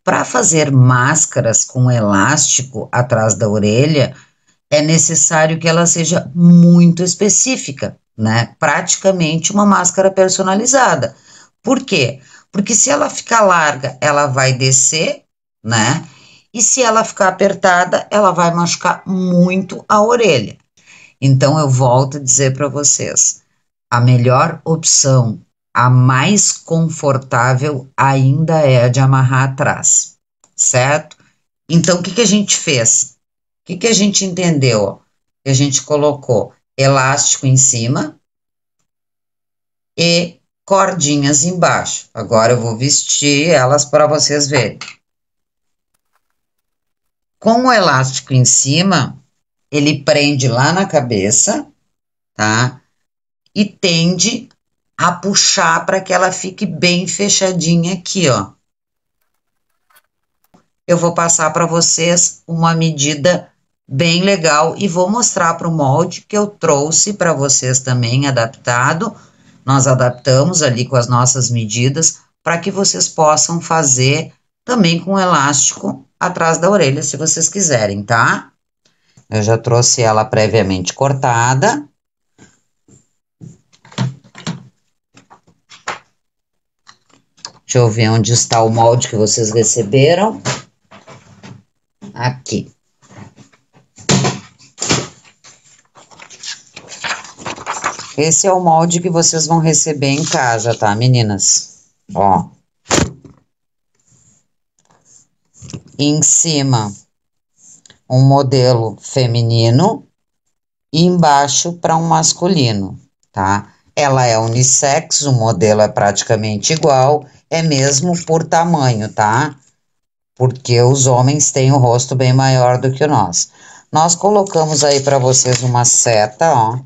para fazer máscaras com elástico atrás da orelha, é necessário que ela seja muito específica, né? Praticamente uma máscara personalizada. Por quê? Porque se ela ficar larga, ela vai descer, né? E se ela ficar apertada, ela vai machucar muito a orelha. Então, eu volto a dizer para vocês, a melhor opção, a mais confortável, ainda é a de amarrar atrás, certo? Então, o que que a gente fez? O que que a gente entendeu? Que a gente colocou elástico em cima e cordinhas embaixo. Agora eu vou vestir elas para vocês verem. Com o elástico em cima, ele prende lá na cabeça, tá? E tende a puxar para que ela fique bem fechadinha aqui, ó. Eu vou passar para vocês uma medida bem legal e vou mostrar para o molde que eu trouxe para vocês também adaptado. Nós adaptamos ali com as nossas medidas para que vocês possam fazer também com elástico atrás da orelha, se vocês quiserem, tá? Eu já trouxe ela previamente cortada. Deixa eu ver onde está o molde que vocês receberam. Aqui. Esse é o molde que vocês vão receber em casa, tá, meninas? Ó. Em cima, um modelo feminino e embaixo para um masculino, tá? Ela é unissex, o modelo é praticamente igual, é mesmo por tamanho, tá? Porque os homens têm o rosto bem maior do que nós. Nós colocamos aí para vocês uma seta, ó.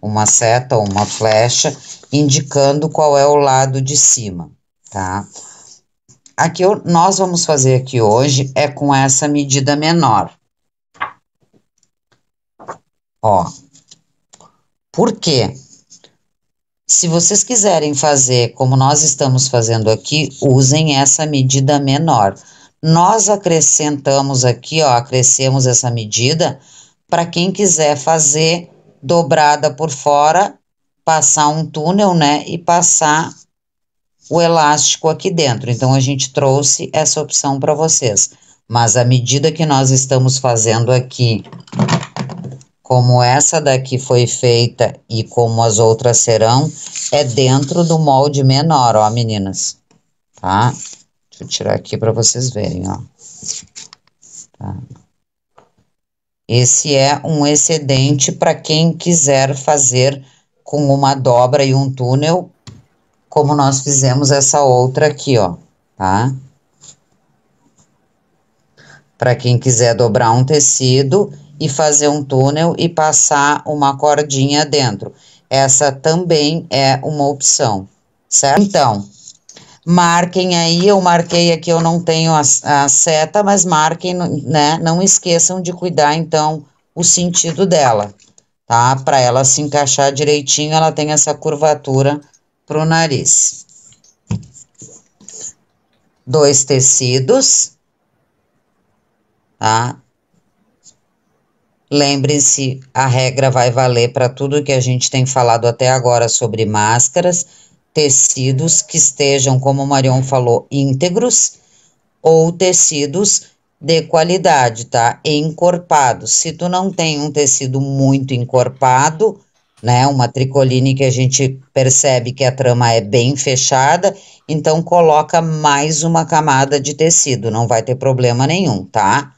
Uma seta ou uma flecha, indicando qual é o lado de cima, tá? Aqui nós vamos fazer aqui hoje é com essa medida menor. Ó. Por quê? Se vocês quiserem fazer como nós estamos fazendo aqui, usem essa medida menor. Nós acrescentamos aqui, ó, acrescemos essa medida para quem quiser fazer dobrada por fora, passar um túnel, né, e passar o elástico aqui dentro. Então, a gente trouxe essa opção para vocês. Mas a medida que nós estamos fazendo aqui, como essa daqui foi feita e como as outras serão, é dentro do molde menor, ó, meninas. Tá? Deixa eu tirar aqui para vocês verem, ó. Tá? Esse é um excedente para quem quiser fazer com uma dobra e um túnel, como nós fizemos essa outra aqui, ó, tá? Para quem quiser dobrar um tecido e fazer um túnel e passar uma cordinha dentro. Essa também é uma opção, certo? Então, marquem aí, eu marquei aqui, eu não tenho a seta, mas marquem, né? Não esqueçam de cuidar, então, o sentido dela, tá? Para ela se encaixar direitinho, ela tem essa curvatura pro nariz. 2 tecidos, tá? Lembrem-se, a regra vai valer para tudo que a gente tem falado até agora sobre máscaras, tecidos que estejam, como o Marion falou, íntegros ou tecidos de qualidade, tá? Encorpados. Se tu não tem um tecido muito encorpado, né? Uma tricoline que a gente percebe que a trama é bem fechada, então coloca mais uma camada de tecido, não vai ter problema nenhum, tá?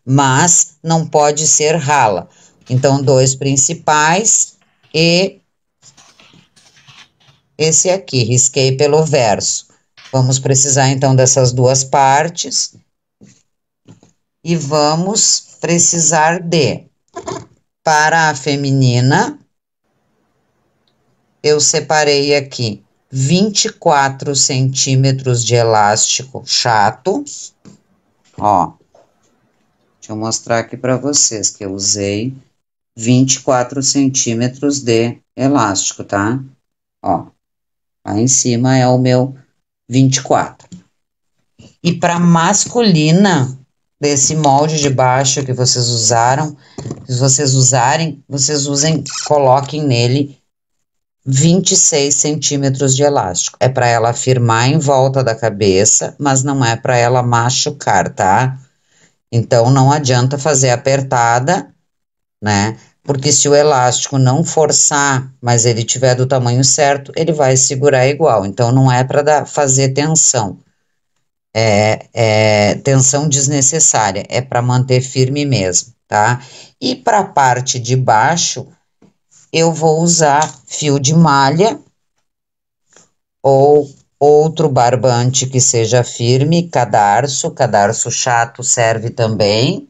Mas não pode ser rala. Então, 2 principais e esse aqui, risquei pelo verso. Vamos precisar, então, dessas 2 partes. E vamos precisar de, para a feminina, eu separei aqui 24 centímetros de elástico chato. Ó, deixa eu mostrar aqui para vocês que eu usei 24 centímetros de elástico, tá? Ó, lá em cima é o meu 24. E para masculina, desse molde de baixo que vocês usaram, se vocês usarem, vocês usem, coloquem nele 26 centímetros de elástico. É para ela firmar em volta da cabeça, mas não é para ela machucar, tá? Então, não adianta fazer apertada, né? Porque se o elástico não forçar, mas ele tiver do tamanho certo, ele vai segurar igual. Então, não é para fazer tensão. É tensão desnecessária, é para manter firme mesmo, tá? E para a parte de baixo, eu vou usar fio de malha ou outro barbante que seja firme, cadarço chato serve também,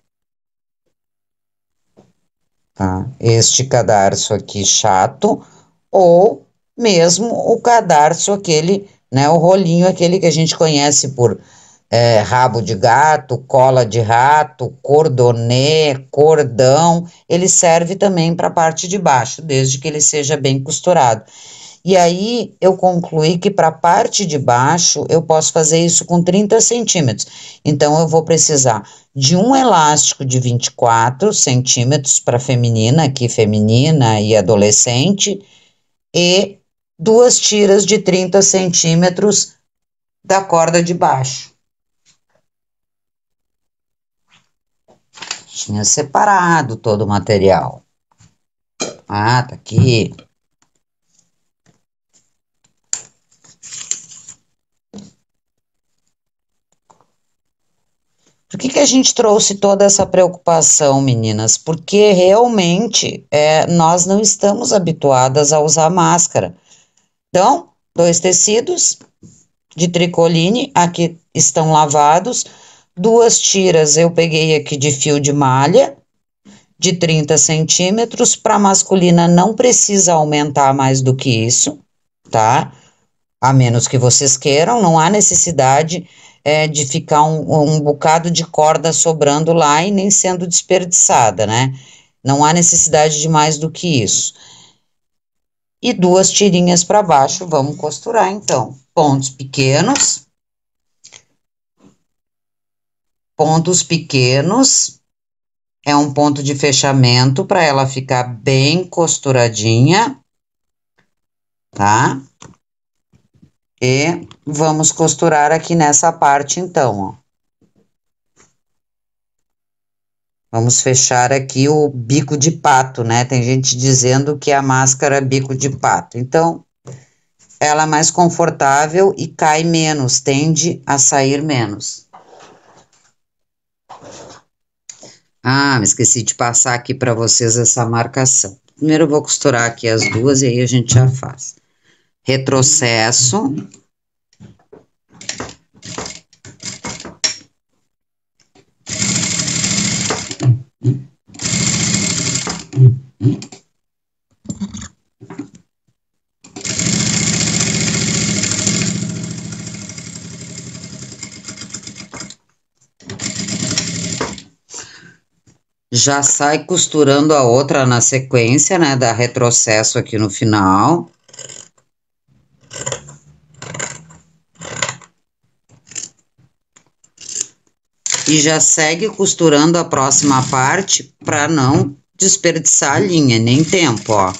tá? Este cadarço aqui chato, ou mesmo o cadarço aquele, né, o rolinho aquele que a gente conhece por rabo de gato, cola de rato, cordonê, cordão, ele serve também para a parte de baixo, desde que ele seja bem costurado. E aí eu concluí que para a parte de baixo eu posso fazer isso com 30 centímetros. Então eu vou precisar de um elástico de 24 centímetros para feminina, aqui feminina e adolescente, e duas tiras de 30 centímetros da corda de baixo. Tinha separado todo o material. Ah, tá aqui. Por que a gente trouxe toda essa preocupação, meninas? Porque realmente nós não estamos habituadas a usar máscara. Então, 2 tecidos de tricoline, aqui estão lavados, 2 tiras eu peguei aqui de fio de malha, de 30 centímetros, para masculina não precisa aumentar mais do que isso, tá? A menos que vocês queiram, não há necessidade de ficar um bocado de corda sobrando lá e nem sendo desperdiçada, né? Não há necessidade de mais do que isso. E 2 tirinhas para baixo, vamos costurar então. Pontos pequenos. Pontos pequenos é um ponto de fechamento para ela ficar bem costuradinha, tá? E vamos costurar aqui nessa parte, então, ó. Vamos fechar aqui o bico de pato, né? Tem gente dizendo que a máscara é bico de pato. Então, ela é mais confortável e cai menos, tende a sair menos. Ah, me esqueci de passar aqui para vocês essa marcação. Primeiro eu vou costurar aqui as duas e aí a gente já faz. Retrocesso. Já sai costurando a outra na sequência, né? Dá retrocesso aqui no final. E já segue costurando a próxima parte para não desperdiçar a linha, nem tempo, ó.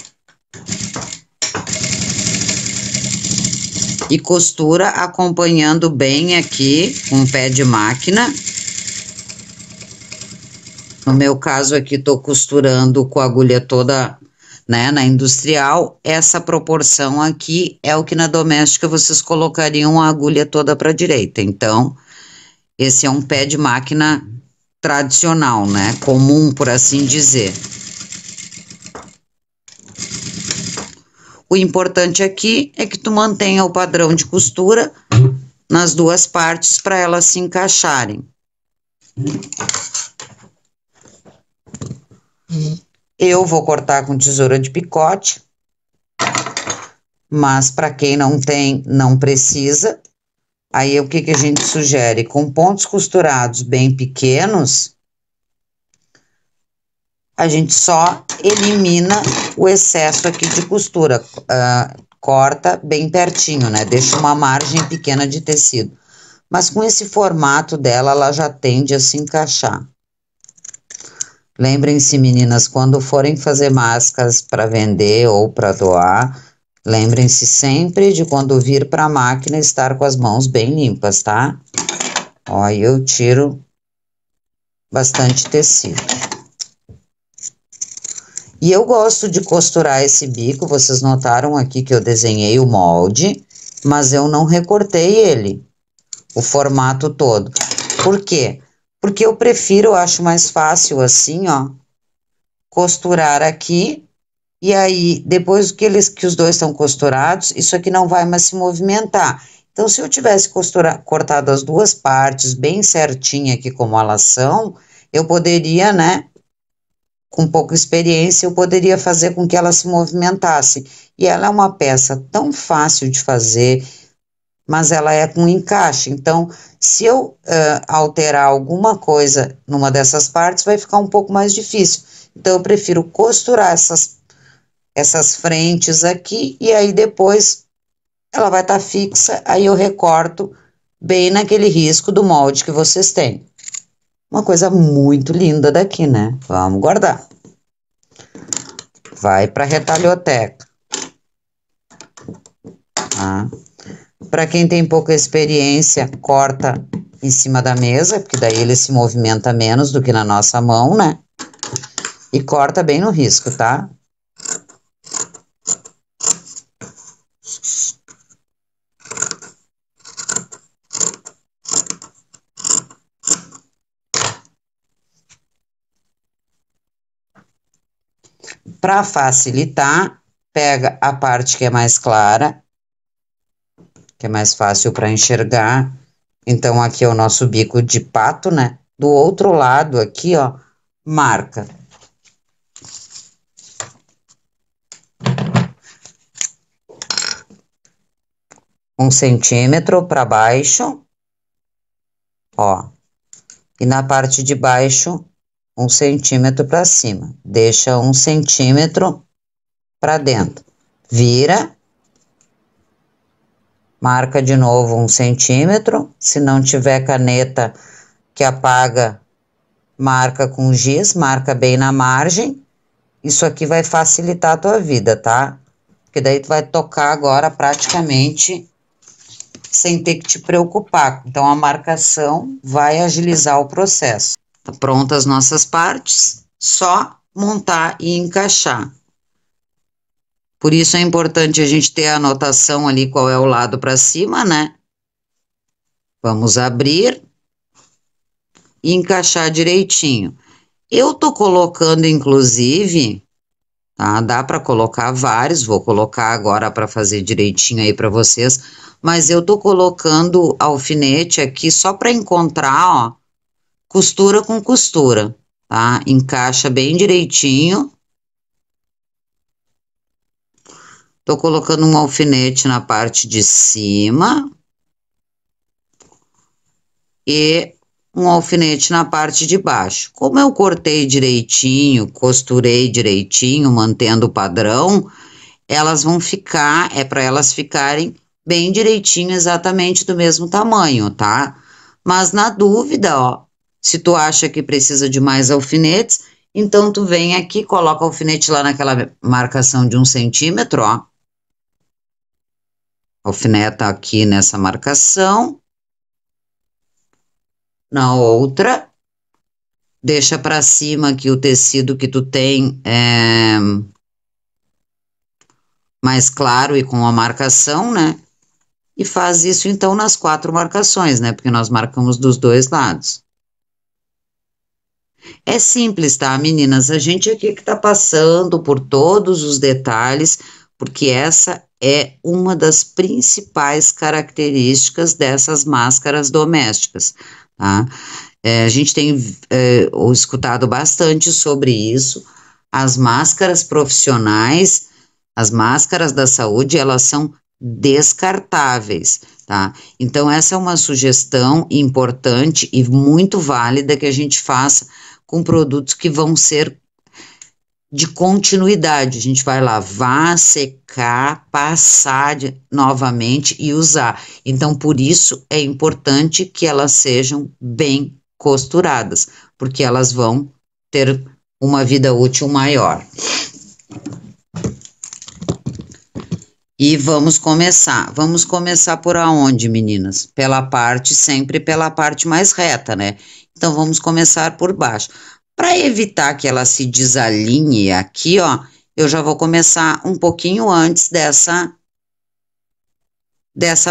E costura acompanhando bem aqui com o pé de máquina. No meu caso aqui, tô costurando com a agulha toda, né, na industrial. Essa proporção aqui é o que na doméstica vocês colocariam a agulha toda para a direita. Então, esse é um pé de máquina tradicional, né, comum, por assim dizer. O importante aqui é que tu mantenha o padrão de costura nas duas partes para elas se encaixarem. Eu vou cortar com tesoura de picote, mas para quem não tem, não precisa. Aí o que a gente sugere? Com pontos costurados bem pequenos, a gente só elimina o excesso aqui de costura, corta bem pertinho, né? Deixa uma margem pequena de tecido. mas com esse formato dela, ela já tende a se encaixar. Lembrem-se, meninas, quando forem fazer máscaras para vender ou para doar, lembrem-se sempre de quando vir para a máquina estar com as mãos bem limpas, tá? Ó, eu tiro bastante tecido. E eu gosto de costurar esse bico, vocês notaram aqui que eu desenhei o molde, mas eu não recortei ele, o formato todo. Por quê? Porque eu prefiro, eu acho mais fácil assim, ó, costurar aqui, e aí, depois que os dois estão costurados, isso aqui não vai mais se movimentar. Então, se eu tivesse cortado as duas partes bem certinha aqui como elas são, eu poderia, né, com pouca experiência, eu poderia fazer com que ela se movimentasse. E ela é uma peça tão fácil de fazer, mas ela é com encaixe. Então, se eu alterar alguma coisa numa dessas partes, vai ficar um pouco mais difícil. Então, eu prefiro costurar essas frentes aqui, e aí depois ela vai estar fixa, aí eu recorto bem naquele risco do molde que vocês têm. Uma coisa muito linda daqui, né? Vamos guardar. Vai para a retalhoteca. Tá? Para quem tem pouca experiência, corta em cima da mesa, porque daí ele se movimenta menos do que na nossa mão, né? E corta bem no risco, tá? Para facilitar, pega a parte que é mais clara, que é mais fácil para enxergar. Então, aqui é o nosso bico de pato, né? Do outro lado aqui, ó, marca. Um centímetro para baixo, ó. E na parte de baixo, 1 centímetro para cima. Deixa 1 centímetro para dentro. Vira. Marca de novo 1 centímetro. Se não tiver caneta que apaga, marca com giz, marca bem na margem. Isso aqui vai facilitar a tua vida, tá? Porque daí tu vai tocar agora praticamente sem ter que te preocupar. Então, a marcação vai agilizar o processo. Tá prontas as nossas partes, só montar e encaixar. Por isso é importante a gente ter a anotação ali qual é o lado para cima, né? Vamos abrir e encaixar direitinho. Eu tô colocando, inclusive, tá? Dá para colocar vários, vou colocar agora para fazer direitinho aí para vocês, mas eu tô colocando alfinete aqui só para encontrar, ó, costura com costura, tá? Encaixa bem direitinho. Tô colocando um alfinete na parte de cima e um alfinete na parte de baixo. Como eu cortei direitinho, costurei direitinho, mantendo o padrão, elas vão ficar, é para elas ficarem bem direitinho, exatamente do mesmo tamanho, tá? Mas na dúvida, ó, se tu acha que precisa de mais alfinetes, então tu vem aqui, coloca o alfinete lá naquela marcação de 1 centímetro, ó. Alfineta aqui nessa marcação. Na outra, deixa para cima aqui o tecido que tu tem mais claro e com a marcação, né? E faz isso então nas 4 marcações, né? Porque nós marcamos dos dois lados. É simples, tá, meninas? A gente aqui que tá passando por todos os detalhes, porque essa é uma das principais características dessas máscaras domésticas, tá? A gente tem escutado bastante sobre isso. As máscaras profissionais, as máscaras da saúde, elas são descartáveis, tá? Então, essa é uma sugestão importante e muito válida que a gente faça com produtos que vão ser de continuidade. A gente vai lavar, secar, passar novamente e usar. Então, por isso é importante que elas sejam bem costuradas, porque elas vão ter uma vida útil maior. E vamos começar. Vamos começar por aonde, meninas? Sempre pela parte mais reta, né? Então, vamos começar por baixo. Para evitar que ela se desalinhe aqui, ó, eu já vou começar um pouquinho antes dessa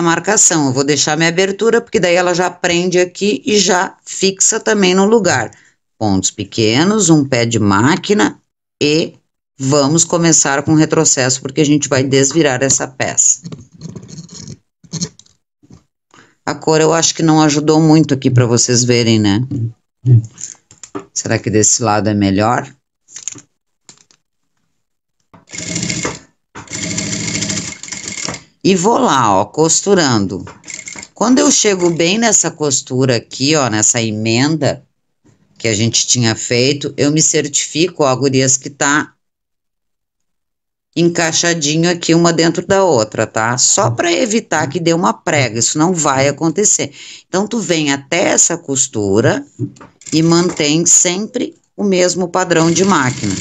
marcação. Eu vou deixar minha abertura, porque daí ela já prende aqui e já fixa também no lugar. Pontos pequenos, um pé de máquina e vamos começar com retrocesso, porque a gente vai desvirar essa peça. A cor eu acho que não ajudou muito aqui para vocês verem, né? Será que desse lado é melhor? E vou lá, ó, costurando. Quando eu chego bem nessa costura aqui, ó, nessa emenda que a gente tinha feito, eu me certifico, ó, gurias, que tá encaixadinho aqui uma dentro da outra, tá? Só para evitar que dê uma prega, isso não vai acontecer. Então, tu vem até essa costura e mantém sempre o mesmo padrão de máquina,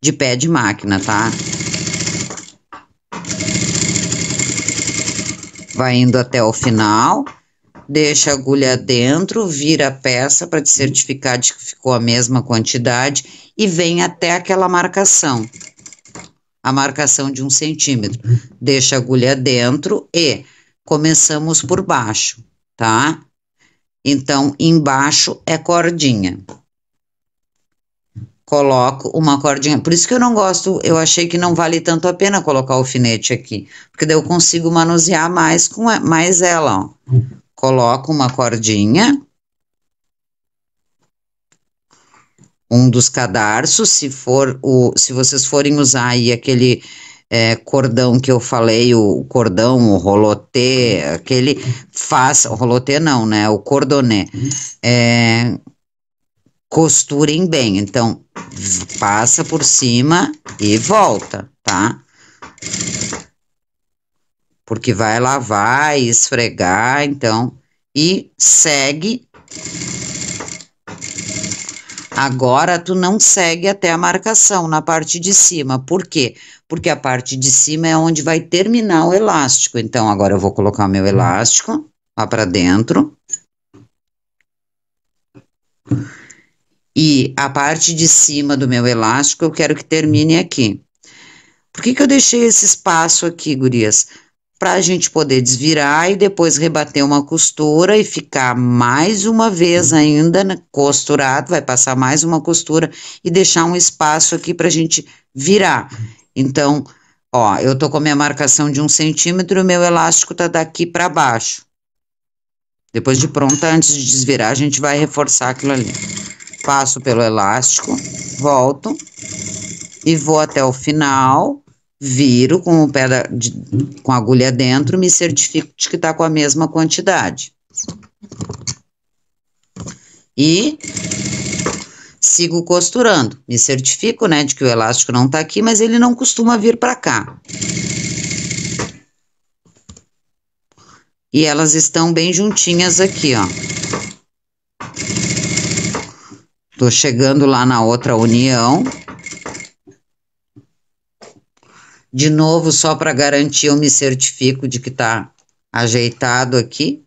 de pé de máquina, tá? Vai indo até o final, deixa a agulha dentro, vira a peça para te certificar de que ficou a mesma quantidade e vem até aquela marcação. A marcação de 1 centímetro. Deixa a agulha dentro e começamos por baixo, tá? Então, embaixo é cordinha. Coloco uma cordinha. Por isso que eu não gosto, eu achei que não vale tanto a pena colocar o alfinete aqui, porque daí eu consigo manusear mais ela, ó. Coloco uma cordinha. Um dos cadarços, se vocês forem usar aí aquele cordão que eu falei, o cordão, o rolotê, o rolotê não, né, o cordonê, costurem bem, então, passa por cima e volta, tá? Porque vai lavar e esfregar, então, e segue. Agora, tu não segue até a marcação na parte de cima. Por quê? Porque a parte de cima é onde vai terminar o elástico. Então, agora eu vou colocar meu elástico lá para dentro. E a parte de cima do meu elástico eu quero que termine aqui. Por que que eu deixei esse espaço aqui, gurias? Para a gente poder desvirar e depois rebater uma costura e ficar mais uma vez ainda costurado, vai passar mais uma costura e deixar um espaço aqui para a gente virar. Então, ó, eu tô com a minha marcação de 1 centímetro, o meu elástico tá daqui para baixo. Depois de pronta, antes de desvirar, a gente vai reforçar aquilo ali. Passo pelo elástico, volto e vou até o final. Viro com o pé com a agulha dentro, me certifico de que tá com a mesma quantidade. E sigo costurando. Me certifico, né, de que o elástico não tá aqui, mas ele não costuma vir pra cá. E elas estão bem juntinhas aqui, ó. Tô chegando lá na outra união. De novo, só para garantir, eu me certifico de que tá ajeitado aqui.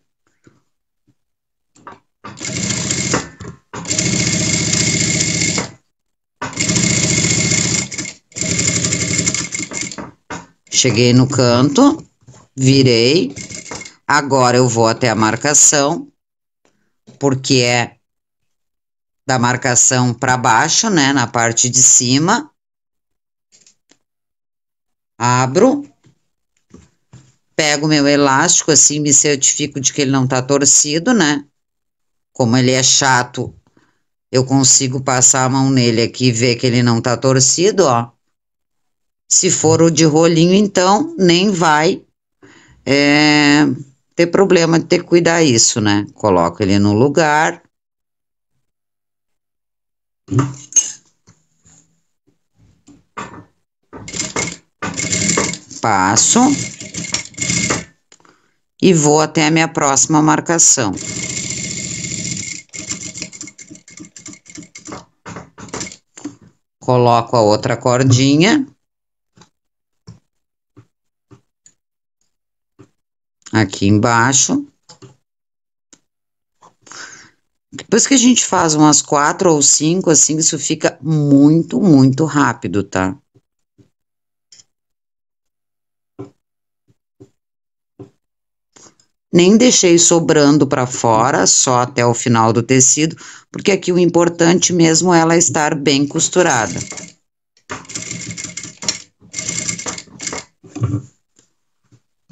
Cheguei no canto, virei. Agora eu vou até a marcação, porque é da marcação para baixo, né, na parte de cima. Abro, pego meu elástico, assim me certifico de que ele não tá torcido, né? Como ele é chato, eu consigo passar a mão nele aqui e ver que ele não tá torcido, ó. Se for o de rolinho, então, nem vai ter problema de ter que cuidar isso, né? Coloco ele no lugar. espaço e vou até a minha próxima marcação. Coloco a outra cordinha aqui embaixo. Depois que a gente faz umas 4 ou 5, assim, isso fica muito, muito rápido, tá? Nem deixei sobrando para fora, só até o final do tecido, porque aqui o importante mesmo é ela estar bem costurada.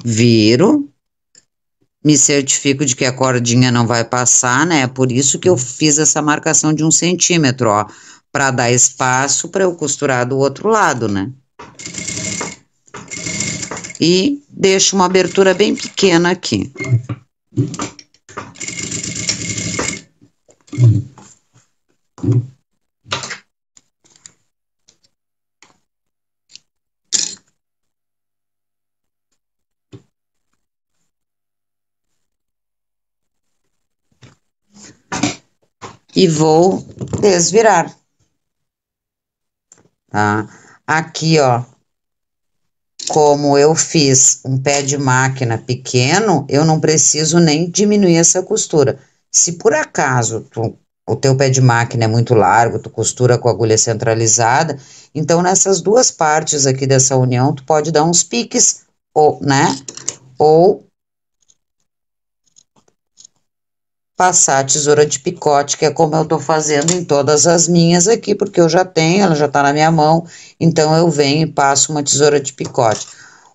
Viro, me certifico de que a cordinha não vai passar, né? Por isso que eu fiz essa marcação de 1 centímetro, ó, para dar espaço para eu costurar do outro lado, né? E deixo uma abertura bem pequena aqui. E vou desvirar, tá? Aqui, ó, como eu fiz um pé de máquina pequeno, eu não preciso nem diminuir essa costura. Se por acaso o teu pé de máquina é muito largo, tu costura com agulha centralizada, então nessas duas partes aqui dessa união, tu pode dar uns piques, ou, né? Ou passar a tesoura de picote, que é como eu tô fazendo em todas as minhas aqui, porque eu já tenho, ela já tá na minha mão, então eu venho e passo uma tesoura de picote.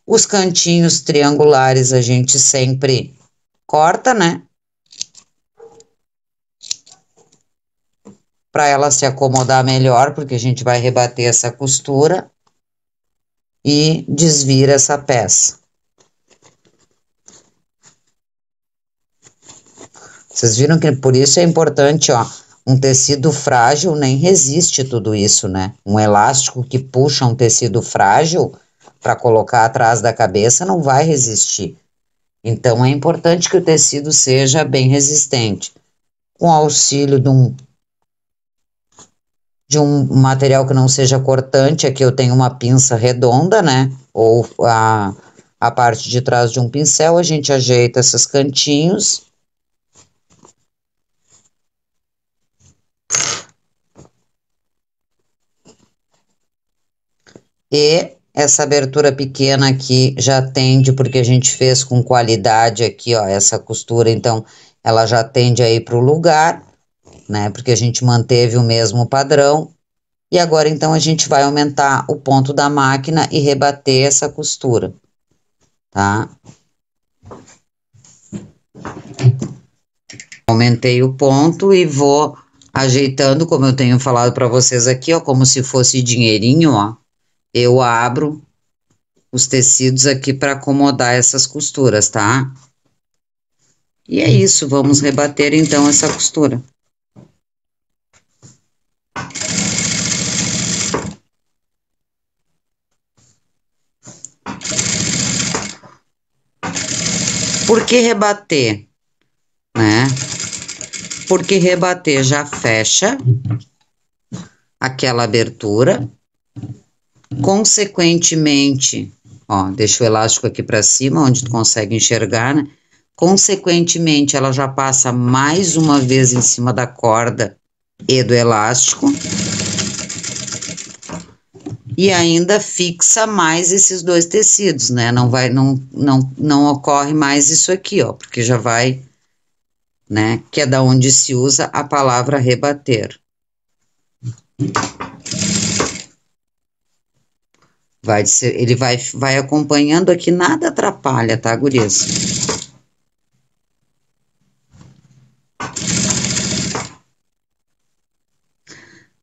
Os cantinhos triangulares a gente sempre corta, né? Para ela se acomodar melhor, porque a gente vai rebater essa costura e desvira essa peça. Vocês viram que por isso é importante, ó, um tecido frágil nem resiste tudo isso, né? Um elástico que puxa um tecido frágil para colocar atrás da cabeça não vai resistir. Então é importante que o tecido seja bem resistente. Com auxílio de um material que não seja cortante, aqui eu tenho uma pinça redonda, né? Ou a parte de trás de um pincel, a gente ajeita esses cantinhos. E essa abertura pequena aqui já tende, porque a gente fez com qualidade aqui, ó, essa costura, então ela já tende aí para o lugar, né? Porque a gente manteve o mesmo padrão. E agora, então, a gente vai aumentar o ponto da máquina e rebater essa costura, tá? Aumentei o ponto e vou ajeitando, como eu tenho falado para vocês aqui, ó, como se fosse dinheirinho, ó. Eu abro os tecidos aqui para acomodar essas costuras, tá? E é isso, vamos rebater então essa costura. Por que rebater, né? Porque rebater já fecha aquela abertura, consequentemente, ó, deixa o elástico aqui para cima, onde tu consegue enxergar, né? Consequentemente, ela já passa mais uma vez em cima da corda e do elástico. E ainda fixa mais esses dois tecidos, né? Não ocorre mais isso aqui, ó, porque já vai, né? Que é da onde se usa a palavra rebater. Ele vai acompanhando aqui, nada atrapalha, tá, gurias?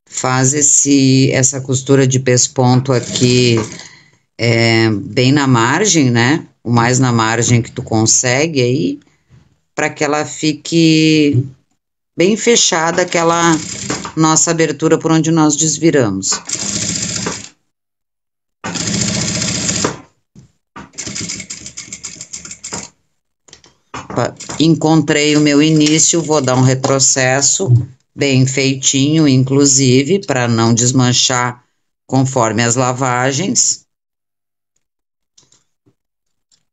Faz essa costura de pesponto aqui bem na margem, né? O mais na margem que tu consegue aí, para que ela fique bem fechada, aquela nossa abertura por onde nós desviramos. encontrei o meu início, vou dar um retrocesso bem feitinho, inclusive, para não desmanchar conforme as lavagens.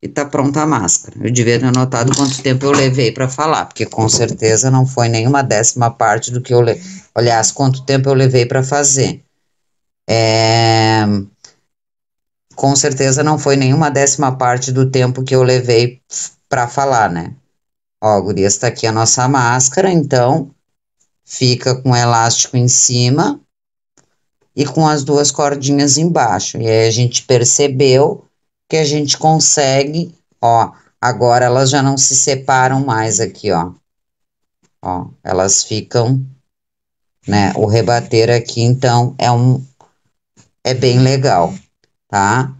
E tá pronta a máscara. Eu devia ter anotado quanto tempo eu levei para falar, porque com certeza não foi nenhuma 10ª parte do que eu levei. Aliás, quanto tempo eu levei para fazer. Com certeza não foi nenhuma 10ª parte do tempo que eu levei para falar, né? Ó, gurias, tá aqui a nossa máscara, então fica com o elástico em cima e com as 2 cordinhas embaixo. E aí a gente percebeu que a gente consegue, ó, agora elas já não se separam mais aqui, ó. Ó, elas ficam, né? O rebater aqui, então, é bem legal, tá?